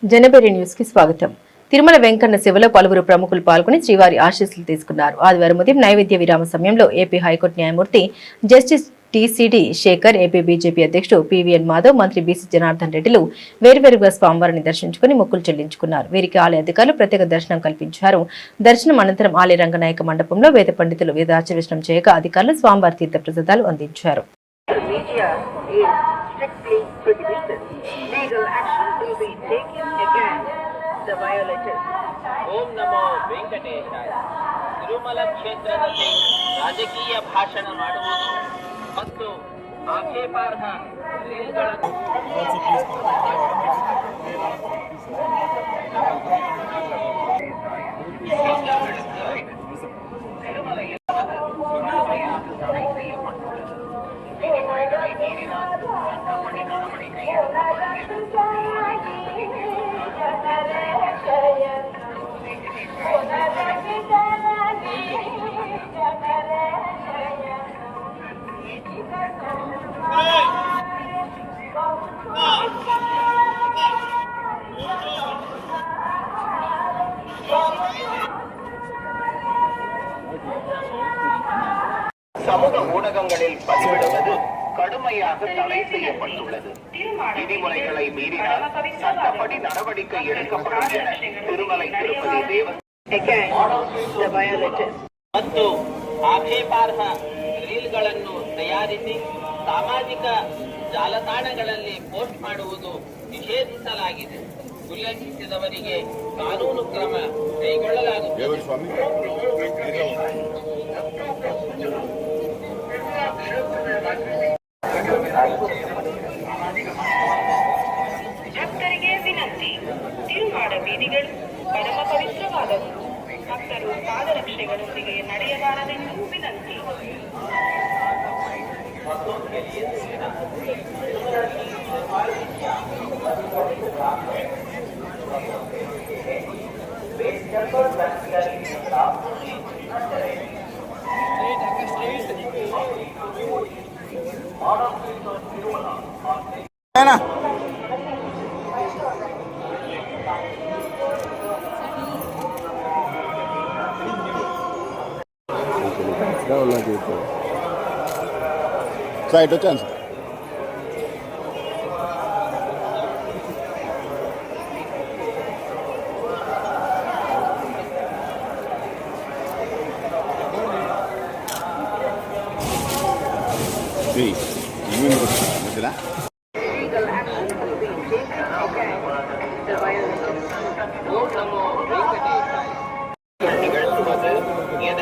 జనబేరి news కి స్వాగతం. తిరుమల వెంకన్న సేవలో పలువురు ప్రముఖులు పాల్గొని శ్రీవారి ఆశీస్సులు తీసుకున్నారు. ఆదివారం ఉదయం నైవేద్య విరామ సమయంలో ఏపీ హైకోర్టు న్యాయమూర్తి justice TCD Shekhar, AP BJP అధ్యక్షుడు పీవీఎన్ మాధవ్, మంత్రి బీసీ జనార్దన్ రెడ్డిలు వేర్వేరుగా స్వామివారిని దర్శించుకుని మొక్కులు చెల్లించుకున్నారు. వీరికి ఆలయ అధికారులు ప్రత్యేక దర్శనం కల్పించారు. దర్శనం అనంతరం ఆలయ రంగనాయక మండపంలో వేద పండితులు వేదాచరిష్టం చేయగా అధికారులు స్వామివారి తీర్థ ప్రసాదాలు అందించారు. Legal action will be taken against the violators. ಓಂ ನಮೋ ವೆಂಕಟೇಶಾಯ. ತಿರುಮಲ ಕ್ಷೇತ್ರದಲ್ಲಿ ರಾಜಕೀಯ ಭಾಷಣ ಮಾಡುವುದು ಮತ್ತು ಆಕ್ಷೇಪಾರ್ಹ ರೀಲ್ಗಳನ್ನು சமூக ஊடகங்களில் பதிவிடுவது கடுமையாக தடை செய்யப்பட்டுள்ளது. விதிமுறைகளை மீறினால் சட்டப்படி நடவடிக்கை எடுக்கப்படும் என திருமலை திருப்பதி தேவஸ்தானம் ಮತ್ತು ಆಕ್ಷೇಪಾರ್ಹ ರೀಲ್ಗಳನ್ನು ತಯಾರಿಸಿ ಸಾಮಾಜಿಕ ಜಾಲತಾಣಗಳಲ್ಲಿ ಪೋಸ್ಟ್ ಮಾಡುವುದು ನಿಷೇಧಿಸಲಾಗಿದೆ. ಉಲ್ಲಂಘಿಸಿದವರಿಗೆ ಕಾನೂನು ಕ್ರಮ ಕೈಗೊಳ್ಳಲಾಗುತ್ತದೆ. ಭಕ್ತರಿಗೆ ವಿನಂತಿ. ತಿರುಮಾಡ ಬೀದಿಗಳು ಪರಮ ಪವಿತ್ರವಾದವು. ಭಕ್ತರು ಪಾದರಕ್ಷೆಗಳೊಂದಿಗೆ ನಡೆಯಬಾರದೆಂದು ವಿನಂತಿ. Right, chance. Sí, muy ¿verdad? Legal action will be taken against the violators. ಓಂ ನಮೋ ವೆಂಕಟೇಶಾಯ. ನಿಗಳುವುದು ಎದ